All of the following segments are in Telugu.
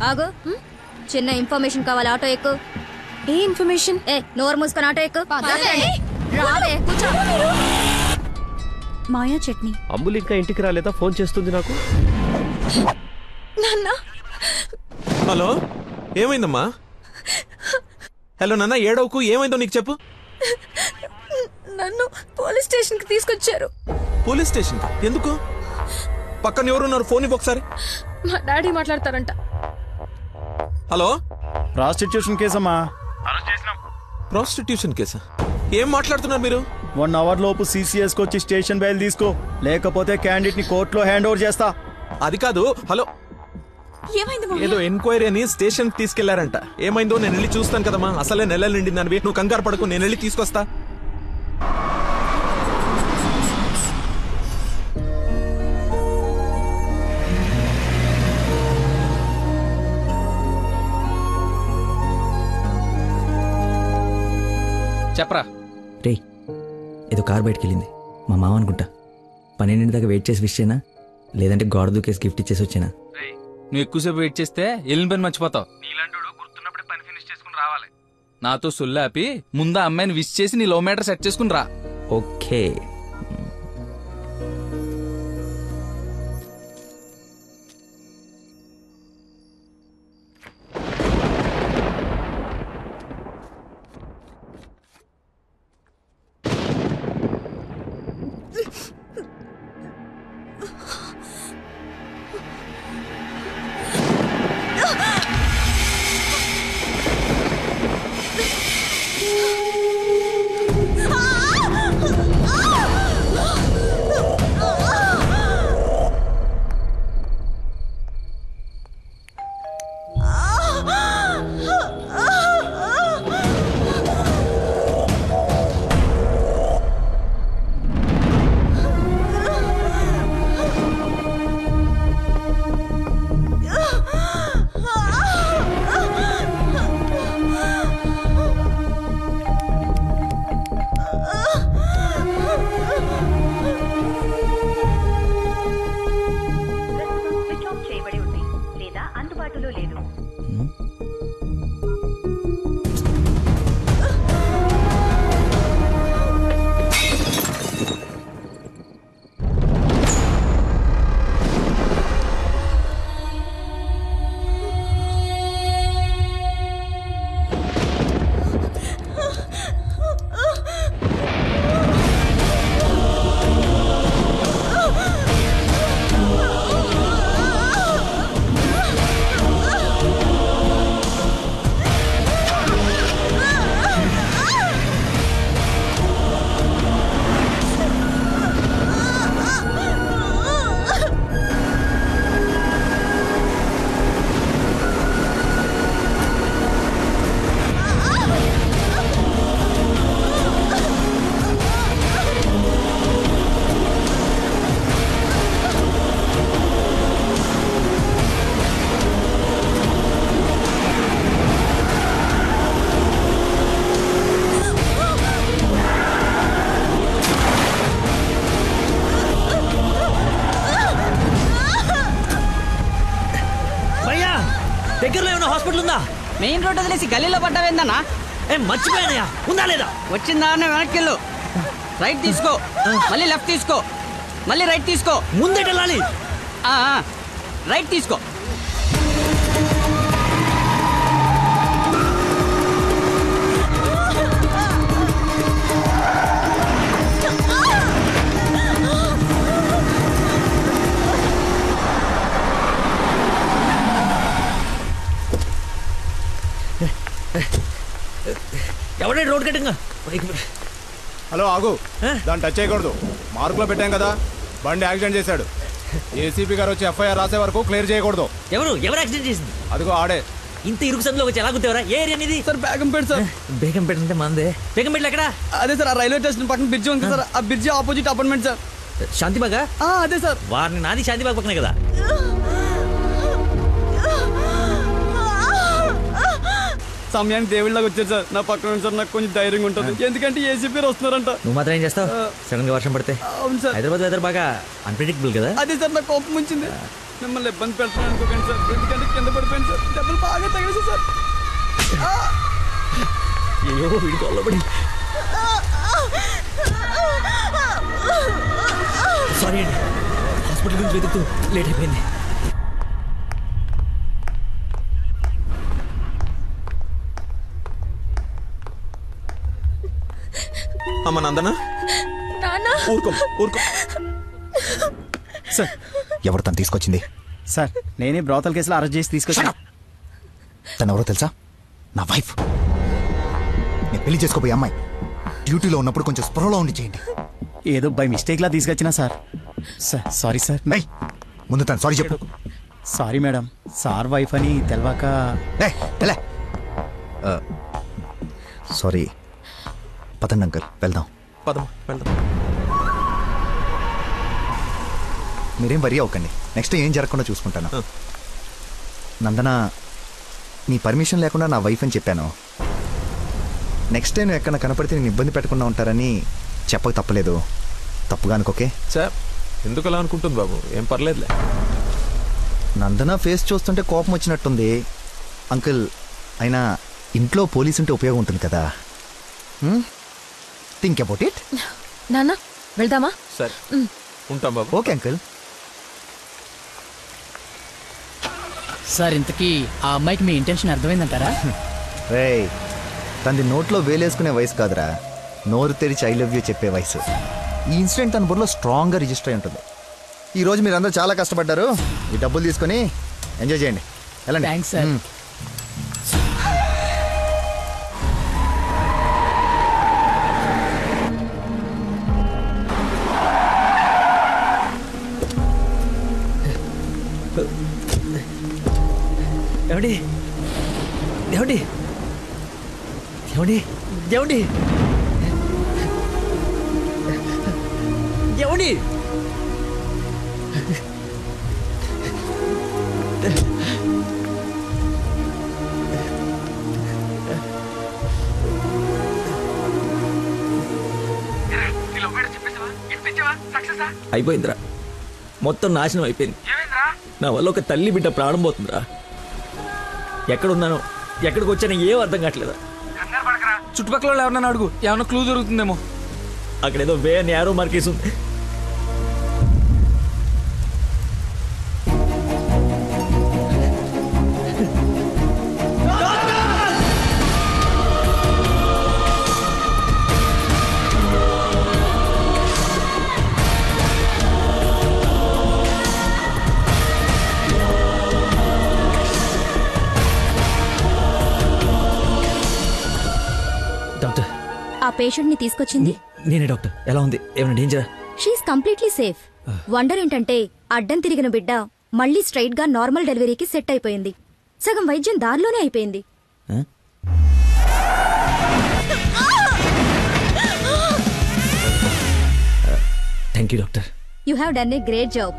ఆగు. చిన్న ఇన్ఫర్మేషన్ కావాలి, ఆటో ఎక్కు. ఏ ఇన్ఫర్మేషన్? నోరు మూసుకొని ఆటో ఎక్కు. మాయా చట్నీ. అంబులు ఇంకా ఇంటికి రాలేదా? ఫోన్ చేస్తుంది నాకు. హలో, ఏమైందమ్మా? హలో నాన్న, ఏడవకు. ఏమైందో నీకు చెప్పు. నన్ను పోలీస్ స్టేషన్ కి తీసుకొచ్చారు. Police station? ఎందుకు? పక్కన ఎవరున్నారు? ఫోన్ ఇవ్వు ఒకసారి. మా డాడీ మాట్లాడతారంట. హలో, ప్రాస్టిట్యూషన్ కేసమ్మా. ప్రాస్టిట్యూషన్ కేసా? ఏం మాట్లాడుతున్నారు మీరు? 1 hour లోపు CCS కి వచ్చి స్టేషన్ బయలు తీసుకో, లేకపోతే క్యాండిడేట్ ని కోర్టులో హ్యాండ్ ఓవర్ చేస్తా. అది కాదు. హలో, ఏదో ఎంక్వైరీ అని స్టేషన్ తీసుకెళ్లారంట. ఏమైందో నేను వెళ్ళి చూస్తాను కదమ్మా. అసలే నెలలు నిండిందని నువ్వు కంగారు పడకు, నేను వెళ్ళి తీసుకొస్తా. చెప్పరా. రే, ఏదో కార్ బయటకు వెళ్ళింది. మా మామ అనుకుంటా. 12 దాకా వెయిట్ చేసి విష్ చేయనా, లేదంటే గోడ దూకేసి గిఫ్ట్ ఇచ్చేసి వచ్చానా? నువ్వు ఎక్కువసేపు వెయిట్ చేస్తే వెళ్ళిన పని మర్చిపోతావు. నీలాంటి గుర్తున్నప్పుడే పని ఫినిష్ చేసుకుని రావాలి. నాతో సొల్లాపి ముందు అమ్మాయిని విష్ చేసి నీ లవ్ మ్యాటర్ సెట్ చేసుకుని రా. ఓకే. దగ్గరలో ఏమైనా హాస్పిటల్ ఉందా? మెయిన్ రోడ్ వదిలేసి గల్లీలో పడ్డావేందన్నా? మర్చిపోయానయ్యా. ఉందా లేదా? వచ్చిందా వెనక్కి వెళ్ళు. రైట్ తీసుకో, మళ్ళీ లెఫ్ట్ తీసుకో, మళ్ళీ రైట్ తీసుకో. ముందే వెళ్ళాలి. రైట్ తీసుకో. ఎవడే రోడ్ కట్టింగా? హలో, ఆగు. దాన్ని టచ్ చేయకూడదు. మార్కులో పెట్టాం కదా. బండి యాక్సిడెంట్ చేశాడు. ఏసీపీ గారు వచ్చి FIR రాసే వరకు క్లియర్ చేయకూడదు. ఎవరు యాక్సిడెంట్ చేసింది? అదిగో ఆడే. ఇంత ఇరుకు సందులో వచ్చి ఎలా గుర్తేవరా? ఏ ఏరియా అనేది? Sir Begumpet sir. బేగంపేట అంటే మందే. బేగంపేటలో ఎక్కడ? అదే సార్, ఆ రైల్వే స్టేషన్ పక్కన బ్రిడ్జి ఉంది సార్. ఆ బ్రిడ్జి ఆపోజిట్ అపార్ట్మెంట్ సార్. శాంతిబాగా? అదే సార్. వారిని నాది శాంతిబాగ్ పక్కనే కదా. సమయానికి దేవుళ్ళగా వచ్చారు సార్. నా పక్కన సార్ నాకు కొంచెం ధైర్యంగా ఉంటుంది, ఎందుకంటే ఏసీపీ వస్తున్నారంట. నువ్వు మాత్రం ఏం చేస్తావు? సడన్ గా వర్షం పడితే? అవును సార్. హైదరాబాద్ వెదర్ బాగా అన్ప్రెడిక్టబుల్ కదా. అదే సార్, నాకు కోపం వచ్చింది. మిమ్మల్ని ఇబ్బంది పెడతాను అనుకోకండి సార్, ఎందుకంటే కింద పడిపోయింది సార్, దెబ్బలు బాగా తగిలేసి సార్. అయ్యో వీడి కొల్లబడి. సారీ అండి, హాస్పిటల్ గురించి వెతుకుతూ లేట్ అయిపోయింది. అమ్మ నందన, నానా ఊరుకో ఊరుకో. సార్ ఎవరు తను తీసుకొచ్చింది? సార్ నేనే బ్రోతల్ కేసులో అరెస్ట్ చేసి తీసుకొచ్చాను. తను ఎవరో తెలుసా? నా వైఫ్. నేను పెళ్లి చేసుకోబోయే అమ్మాయి. డ్యూటీలో ఉన్నప్పుడు కొంచెం స్పృహలో ఉండి చేయండి. ఏదో బై మిస్టేక్ లా తీసుకొచ్చినా సార్. Sir sorry sir. నై ముందు తను సారీ చెప్పు. సారీ మేడం, సార్ వైఫ్ అని తెలవాక. సారీ. పదండి అంకల్, వెళ్దాం. పదమ్మా వెళ్దాం. మీరేం వరి అవ్వకండి, నెక్స్ట్ ఏం జరగకుండా చూసుకుంటాను. నందన, నీ పర్మిషన్ లేకుండా నా వైఫ్ అని చెప్పాను. నెక్స్ట్ టైం ఎక్కడ కనపడితే నేను ఇబ్బంది పెట్టకుండా ఉంటారని చెప్పక తప్పలేదు. తప్పుగా అనుకోకే. సార్ ఎందుకు అలా అనుకుంటుంది బాబు, ఏం పర్లేదులే. నందన ఫేస్ చూస్తుంటే కోపం వచ్చినట్టుంది అంకుల్. అయినా ఇంట్లో పోలీస్ ఉంటే ఉపయోగం ఉంటుంది కదా. Think about it. నానా వెళ్దామా? సరే ఉంటాం బాబు. Okay uncle. సార్ ఇంతకీ ఆ అమ్మాయికి మీ ఇంటెన్షన్ అర్థమైందంటారా? రేయ్, తనది నోట్లో వేలేసుకునే వయసు కాదురా, నోరు తెరిచి ఐ లవ్ యూ చెప్పే వయసు. ఈ ఇన్సిడెంట్ తన బుర్రలో స్ట్రాంగ్గా రిజిస్టర్ అయి ఉంటుంది. ఈరోజు మీరు అందరూ చాలా కష్టపడ్డారు. ఈ డబ్బులు తీసుకొని ఎంజాయ్ చేయండి. వెళ్ళండి. Thanks sir. ఏమండి ఏమండి ఏమండి ఏమండి ఏమండి అయిపోయిందిరా, మొత్తం నాశనం అయిపోయింది. నా వల్ల ఒక తల్లి బిడ్డ ప్రాణం పోతుందిరా. ఎక్కడున్నాను, ఎక్కడికి వచ్చానో ఏం అర్థం కావట్లేదు. చుట్టుపక్కల వాళ్ళు ఎవరన్నా అడుగు, ఏమన్నా క్లూ దొరుకుతుందేమో. అక్కడేదో వే అని యారో మార్కేసి ఉంది. డాక్టర్, ఆ పేషెంట్ ని తీసుకొచ్చింది నేనే డాక్టర్. ఎలా ఉంది? ఏమైనా డేంజరా? She is completely safe. వండర్ ఏంటంటే అడ్డం తిరిగిన బిడ్డ మళ్ళీ స్ట్రైట్ గా నార్మల్ డెలివరీకి సెట్ అయిపోయింది. సగం వైద్యం దారిలోనే అయిపోయింది. Thank you doctor. You have done a great job.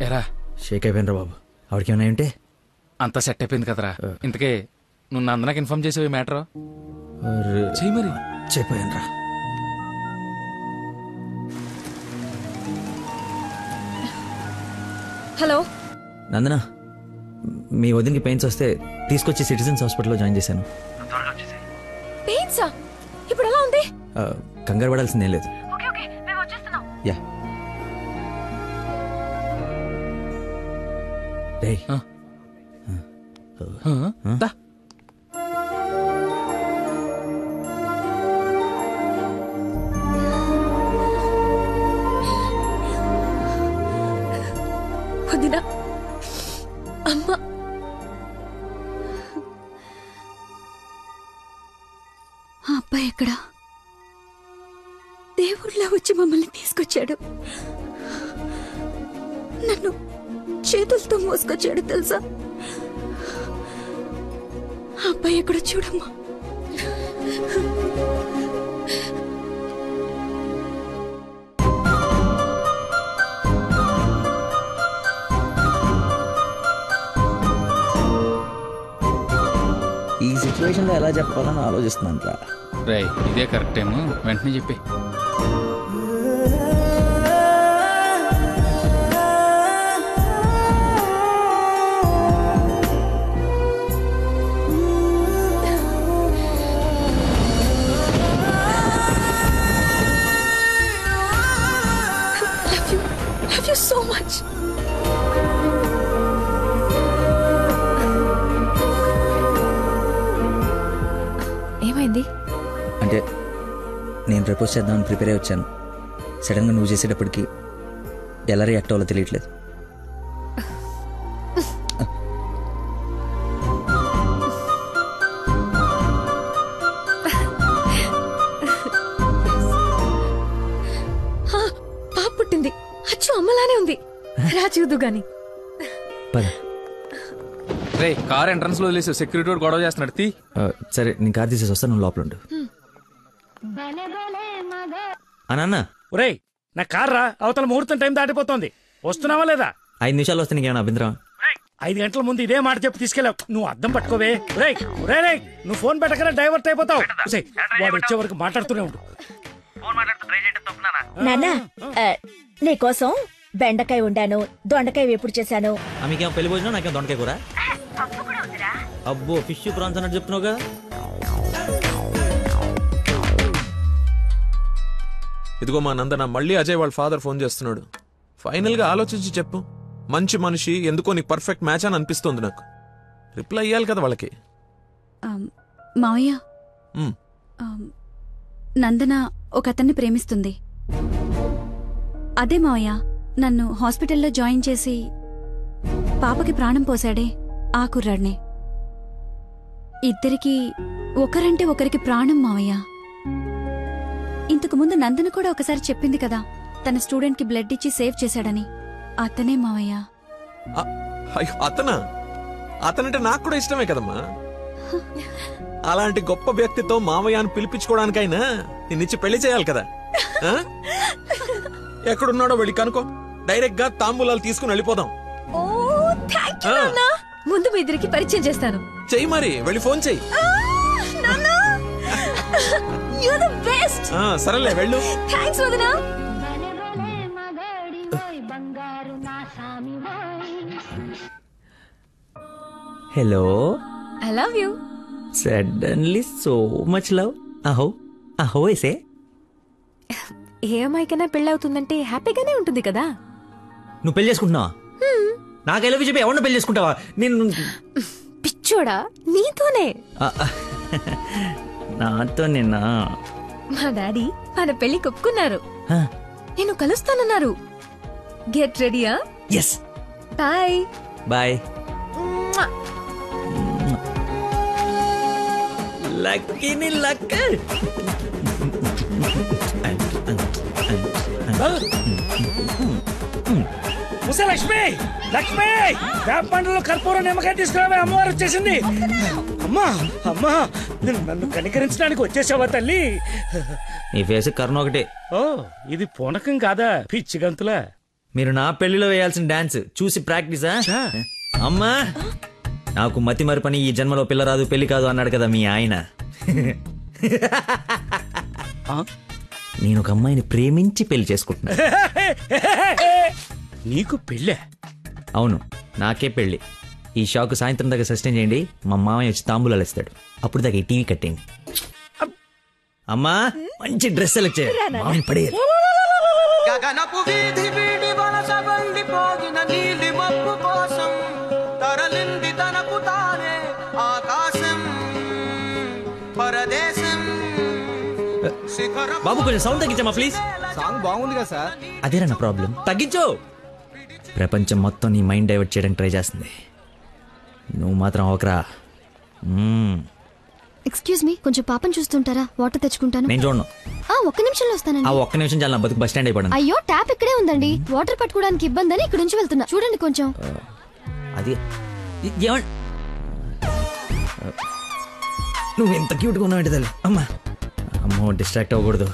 ఎరా షేక్ అయిపోయినరా బాబు. ఆవిడకి ఏమైనా ఉంటే అంతా సెట్ అయిపోయింది కదరా. ఇంతకే నువ్వు నందనకి ఇన్ఫార్మ్ చేసేవి మ్యాటర్ చెయ్యి మరి. చెప్పాను రా. హలో నందన, మీ వదినకి పెయిన్స్ వస్తే తీసుకొచ్చి సిటిజన్స్ హాస్పిటల్లో జాయిన్ చేశాను. పెయిన్సా? ఇప్పుడు ఎలా ఉంది? కంగారు పడాల్సిందేం లేదు. యా. రేయ్, దా. వదినా, అమ్మ, ఆ అబ్బాయి ఎక్కడా? దేవుళ్ళ వచ్చి మమ్మల్ని తీసుకొచ్చాడు. నన్ను చేతులతో మోసుకొచ్చాడు తెలుసా? ఆ అబ్బాయి ఎక్కడ చూడమ్మా. ఈ సిచ్యువేషన్లో ఎలా చెప్పాలని ఆలోచిస్తున్నాను రా. రేయ్, ఇదే కరెక్ట్ టైం, వెంటనే చెప్పి. Love you so much. ఏమైంది? అంటే నేను ప్రపోజ్ చేద్దామని ప్రిపేర్ అయి వచ్చాను. సడన్గా నువ్వు చేసేటప్పటికి ఎలా రియాక్ట్ అవ్వాలో తెలియట్లేదు. పాప పుట్టింది. అచ్చు అమ్మలానే ఉంది. రా చూద్దు గాని. రే కార్ ఎంట్రన్స్ లో వదిలేసి సెక్యూరిటీ వాడు గొడవ చేస్తున్నాడు. తీ. సరే నేను కార్ తీసేసి వస్తాను, నువ్వు లోపల ఉండు. అన్న ఒరేయ్ నా కార్ రా, అవతల ముహూర్తం టైం దాటిపోతుంది. వస్తున్నావా లేదా? 5 నిమిషాలు వస్తే నీకేమైనా అభ్యంతరం? 5 గంటల ముందు ఇదే మాట చెప్పి తీసుకెళ్ళావు. నువ్వు అద్దం పట్టుకోవే. రేయ్ నువ్వు ఫోన్ పెట్టకనే డైవర్ట్ అయిపోతావు. వాడు వచ్చే వరకు మాట్లాడుతూనే ఉండు. నాన్న నీకోసం బెండకాయ వండాను, దొండకాయ వేపుడు చేశాను. మీకేమో పెళ్లి భోజనం, నాకేమో దొండకాయ కూర. అబ్బో ఫిష్ ప్రాన్స్ అన్నట్టు చెప్తున్నావుగా. ఇదిగో మా నందన, మళ్ళీ అజయ్ వాళ్ళ ఫాదర్ ఫోన్ చేస్తున్నాడు. ఫైనల్ గా ఆలోచించి చెప్పు. మంచి మనిషి, ఎందుకో నీకు పర్ఫెక్ట్ మ్యాచ్ అని అనిపిస్తుంది నాకు. రిప్లై ఇయ్యాలి కదా వాళ్ళకి. మావయ్య, నందన ఒక అతన్ని ప్రేమిస్తుంది. అదే మావయ్య నన్ను హాస్పిటల్లో జాయిన్ చేసి పాపకి ప్రాణం పోసాడే ఆ కుర్రాడినే. ఇద్దరికి ఒకరంటే ఒకరికి ప్రాణం మావయ్య. ఇంతకు ముందు నందన కూడా ఒకసారి చెప్పింది కదా, తన స్టూడెంట్ కి బ్లడ్ ఇచ్చి సేవ్ చేశాడని. అతనే మావయ్య. అతనంటే నాకు కూడా ఇష్టమే కదమ్మా. అలాంటి గొప్ప వ్యక్తితో మామయ్యను పిలిపించుకోవడానికైనా నిన్నిచ్చి పెళ్లి చేయాలి కదా. ఎక్కడున్నాడో వెళ్ళి కనుకో, డైరెక్ట్ గా తాంబూలాలు తీసుకుని వెళ్ళిపోదాం. ముందు మీ ఇద్దరికి పరిచయం చేస్తాను. చెయ్యి మరి, వెళ్ళి ఫోన్ చెయ్యి. సరేలే వెళ్ళు. థాంక్స్ వదినా. Hello, I love you. Suddenly so much love. అహో ఏసే. ఏ అమ్మాయికైనా పెళ్ళవుతుందంటే హ్యాపీగానే ఉంటుంది కదా. నువ్వు పెళ్లి చేసుకుంటున్నావా? నాకు ఐ లవ్ యూ చెప్పి ఎవరిని పెళ్లి చేసుకుంటావా? నేను పిచ్చోడా, నీతోనే. నాతో నిన్నా? మా డాడీ మన పెళ్లి ఒప్పుకున్నారు. నేను కలుస్తానన్నారు. గెట్ రెడీయా? ఎస్. Bye bye. లక్కీని లక్క. లక్ష్మి, లక్ష్మి, వేప పండ్లలో కర్పూరం నిమ్మకాయ తీసుకురావే, అమ్మవారు వచ్చేసింది. అమ్మా అమ్మా, నన్ను కనికరించడానికి వచ్చేసావా తల్లి? నీ ఫేస్ కర్ణ ఒకటే. ఓ, ఇది పూనకం కాదా పిచ్చి గంతులా? మీరు నా పెళ్లిలో వేయాల్సిన డాన్స్ చూసి ప్రాక్టీసా? అమ్మా, నాకు మతి మరి పని, ఈ జన్మలో పిల్ల రాదు పెళ్లి కాదు అన్నాడు కదా మీ ఆయన. నేను ఒక అమ్మాయిని ప్రేమించి పెళ్లి చేసుకుంటున్నా. నీకు పెళ్ళే? అవును, నాకే పెళ్లి. ఈ షాక్ సాయంత్రం దాకా సస్టైన్ చేయండి. మా మామయ్య వచ్చి తాంబూలాలు ఇస్తాడు. అప్పుడు దాకా ఈ టీవీ కట్టేయండి. అమ్మా, మంచి డ్రెస్ సెలెక్ట్ చేయాలి. మామయ్య పడేయాలి. గగనపు వీధి వీడి వలస వెళ్ళిపోగిన నీలి మబ్బు కోసం తరలింది తనకు తానే ఆకాశం పరదేశం. బాబు కొంచెం సౌండ్ తగ్గించమ్మా ప్లీజ్. సాంగ్ బాగుంది కదా సార్. అదేరా నా ప్రాబ్లం. తగ్గించు. ప్రపంచం మొత్తం నీ మైండ్ డైవర్ట్ చేయడానికి ట్రై చేస్తుంది. నువ్వు మాత్రం ఒకరా. ఎక్స్క్యూజ్ మీ, కొంచెం పాపం చూస్తుంటారా? వాటర్ తెచ్చుకుంటాను. నేను చూడను. ఒక్క నిమిషంలో వస్తానండి. ఆ ఒక్క నిమిషం చాలా నా బతుకు బస్ స్టాండ్ అయిపోయింది. అయ్యో, ట్యాప్ ఇక్కడే ఉందండి. వాటర్ పట్టుకోవడానికి ఇబ్బంది అని ఇక్కడ నుంచి వెళ్తున్నా. చూడండి కొంచెం. అది నువ్వు ఎంత క్యూట్గా ఉన్నావు ఏంటి తల్లి. అమ్మా, అమ్మో డిస్ట్రాక్ట్ అవ్వకూడదు.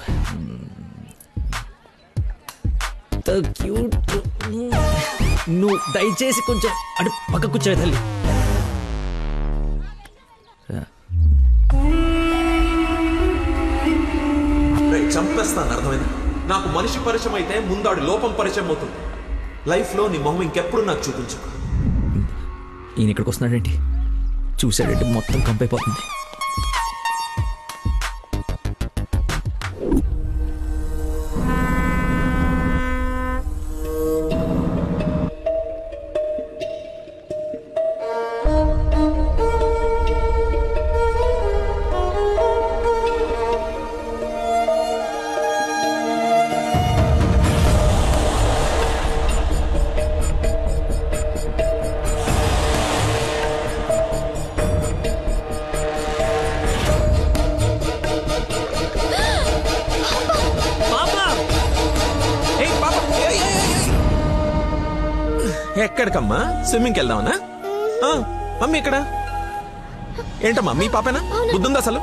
క్యూట్. నువ్వు దయచేసి కొంచెం అటు పక్క కూర్చోవే తల్లి. చంపేస్తాను, అర్థమైంది? నాకు మనిషి పరిచయం అయితే ముందాడు లోపం పరిచయం అవుతుంది. లైఫ్ లో నీ మొహం ఇంకెప్పుడు నాకు చూపించు. ఈయన ఇక్కడికి వస్తున్నాడేంటి? చూసాడంటే మొత్తం కంపైపోతుంది. ఎక్కడికమ్మా? స్విమ్మింగ్కి వెళ్దామనా? మమ్మీ ఇక్కడ ఏంటమ్మా మీ పాపేనా? బుద్ధుందా అసలు?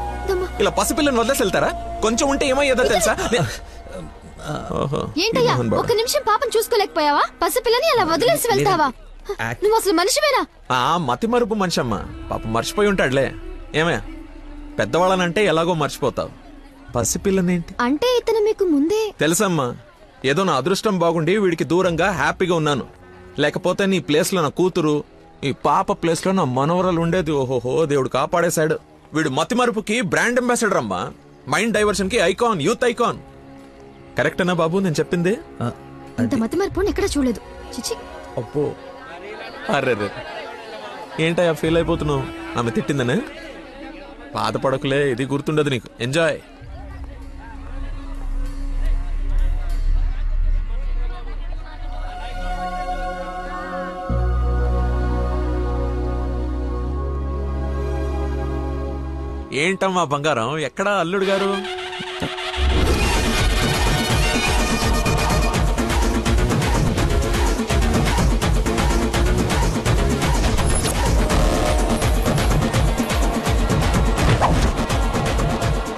ఇలా పసిపిల్లని వదిలేసి వెళ్తారా? కొంచెం ఉంటే ఏమయ్యేదో తెలుసా? ఏంటయ్యా ఒక్క నిమిషం పాపం చూసుకోలేకపోయావా? పసిపిల్లని అలా వదిలేసి వెళ్తావా? నువ్వు అసలు మనిషివేనా? మతి మరుపు మనిషి అమ్మా, పాప మర్చిపోయి ఉంటాడులే. ఏమయ్యా పెద్దవాళ్ళనంటే ఎలాగో మర్చిపోతావు, పసిపిల్లనేంటి అంటే ఇతను మీకు ముందే తెలుసమ్మా. ఏదో నా అదృష్టం బాగుండి వీడికి దూరంగా హ్యాపీగా ఉన్నాను. లేకపోతే నీ ప్లేస్ లో నా కూతురు, ఈ పాప ప్లేస్ లో నా మనవరాలు ఉండేది. ఓహోహో, దేవుడు కాపాడేశాడు. వీడు మతి మరుపుకి బ్రాండ్ అంబాసిడర్ అమ్మా, మైండ్ డైవర్షన్ కి ఐకాన్, యూత్ ఐకాన్. కరెక్టేనా బాబు నేను చెప్పింది? ఇంత మతి మరుపు ఎక్కడ చూడలేదు. చిచి. అబ్బో, అర్రే ఏంటయ్యా ఫీల్ అయిపోతున్నావు? ఆమె తిట్టిందనే? బాధపడకులే, ఇది గుర్తుండదు నీకు. ఎంజాయ్. ఏంటమ్మా బంగారం, ఎక్కడా అల్లుడు గారు?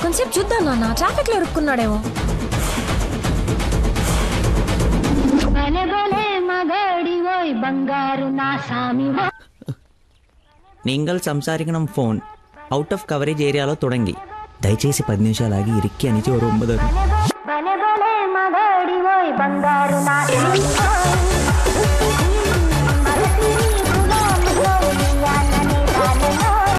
కొంచెం చూద్దాం నాన్న, ట్రాఫిక్ లో ఇరుక్కున్నాడేమో. നിങ്ങൾ സംസാരിക്കണം ഫോൺ ഔട്ട് ഓഫ് കവറേജ് ഏരിയలో തുടങ്ങി దయచేసి 10 నిమిషాలు ఆగి ఇరికి అని చెప్పారు.